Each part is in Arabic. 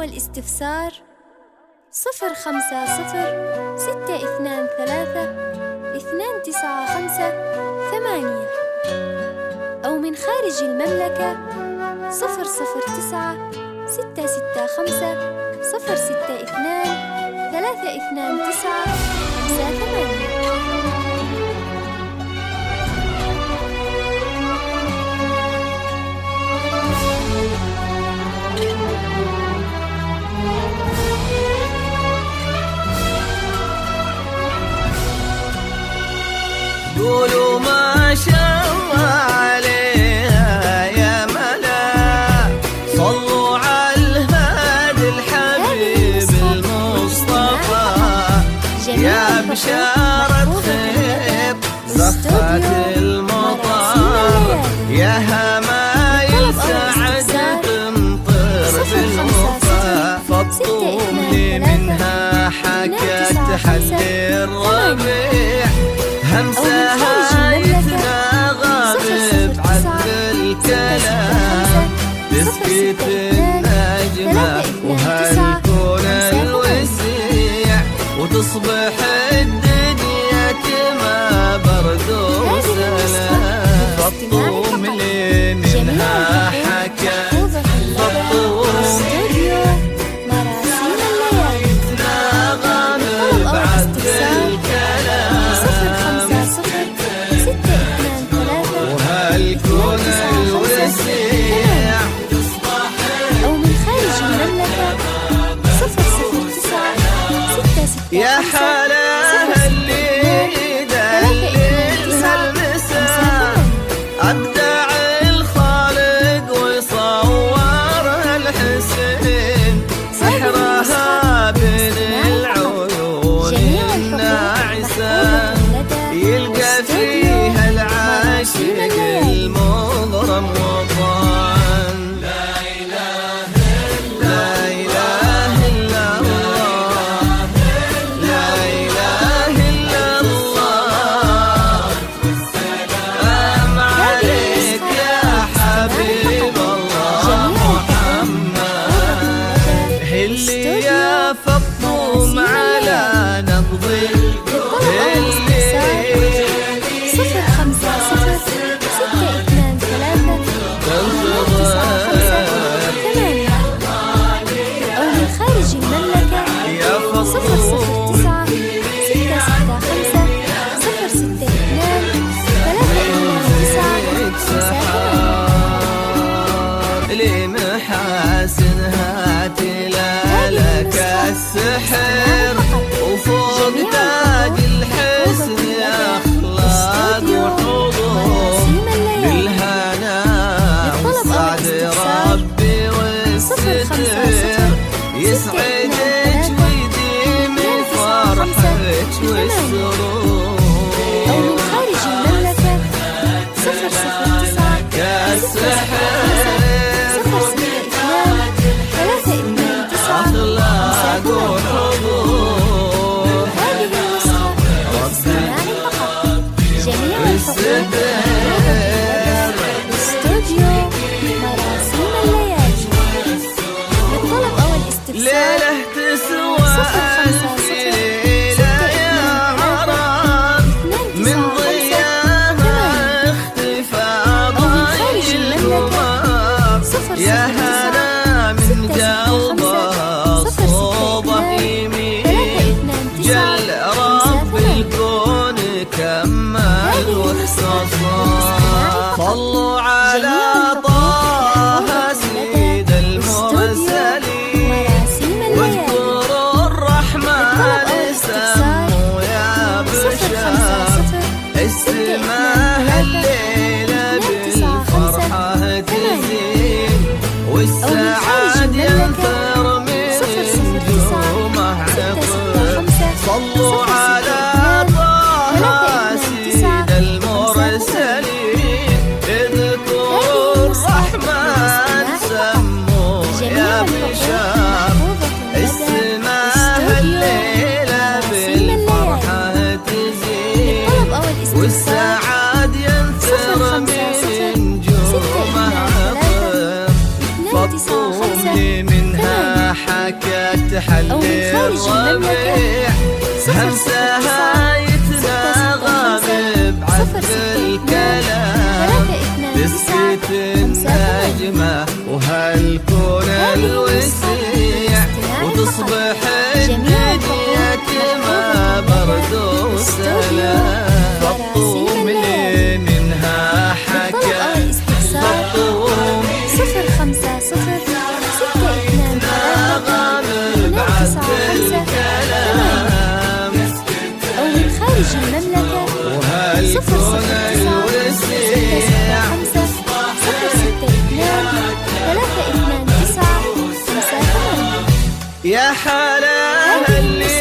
الاستفسار 050-623-295-8، أو من خارج المملكة 009-662-329-58. قولوا ما شاء الله عليها يا ملا، صلوا على الهادي الحبيب المصطفى، يا بشارة خير زخات المطر، يا همايل سعد تمطر بالوفا، فالطوم لي منها حكت تحلي الربيع، همسها يتناغم بعذب الكلام، تسكت النجمة وهالكون الوسيع، وتصبح الدنيا كما برد وسلام، فالطوم لي منها حكى، فالطوم يتناغم بعذب الكلام، وهالكون الوسيع، أو من خارج المملكة 009-662. يا حلاها اللي يدللها المساء، أبدع الخالق وصورها الحسين، سحرها بين العيون الناعسة، يلقى فيها العاشق المغرم وطن، لا إله إلا الله، لا إله إلا الله، والسلام عليك يا حبيب الله محمد، هلي يا فطوم على نبض لمحاسنها تلالك السحر، وفوق تاج الحسن أخلاق وحضور، للهنا والسعد ربي والستر، يسعدك ويديم فرحك والسرور، أو من خارج المملكة 009-662-329. أخلاق وحضور، هذه النسخة للاستماع فقط. جميع الحقوق استوديو مراسيم الليالي. للطلب أو الاستفسار ليلة تسوى ألف ليلة يا عرب، من ضياها اختفى ضي القمر، يا هلا من قلبها صوبة يمين، جل رب الكون كمل واختصار، صلوا على طه سيد المرسلين، واذكروا الرحمن سموا يا بشار، اسمها الليلة بالفرحة تزين، والسعاد ينثر من نجومه عطر، صلوا على طه سيد المرسلين، اذكروا الرحمن سموا يا بشار، اسمها الليلة بالفرحة تزين، والسعاد تحلي أو من خارج المملكة همسها يتناغم بعذب الكلام تسكت النجمة وهالكون الوسيع وتصبح الدنيا كما برد وسلام فالطوم اللي منها حكى فالطوم 050 623 بعذب الكلام أو من خارج المملكة وهالكون الوسيع 062 329 58 يا حلاها اللي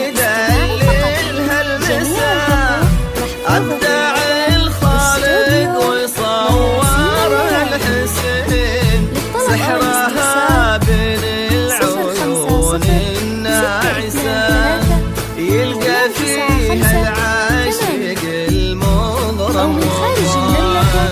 يدللها المساء أبدع الخالق وصور الحسين سحرها بين العيون الناعسة يلقى فيها العاشق المغرم من خارج المملكة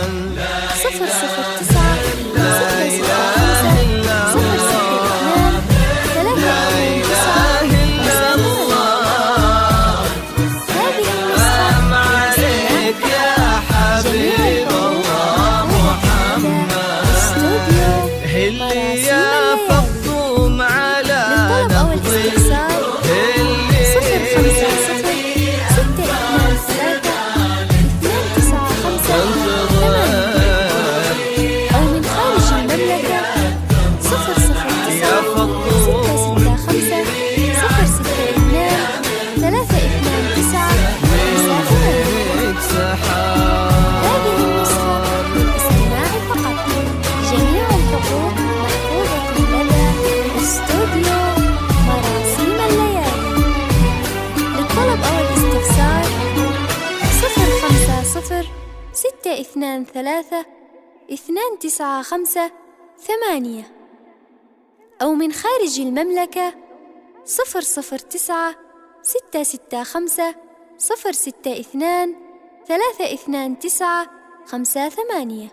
625 أو من خارج المملكة 009 665 062 329 58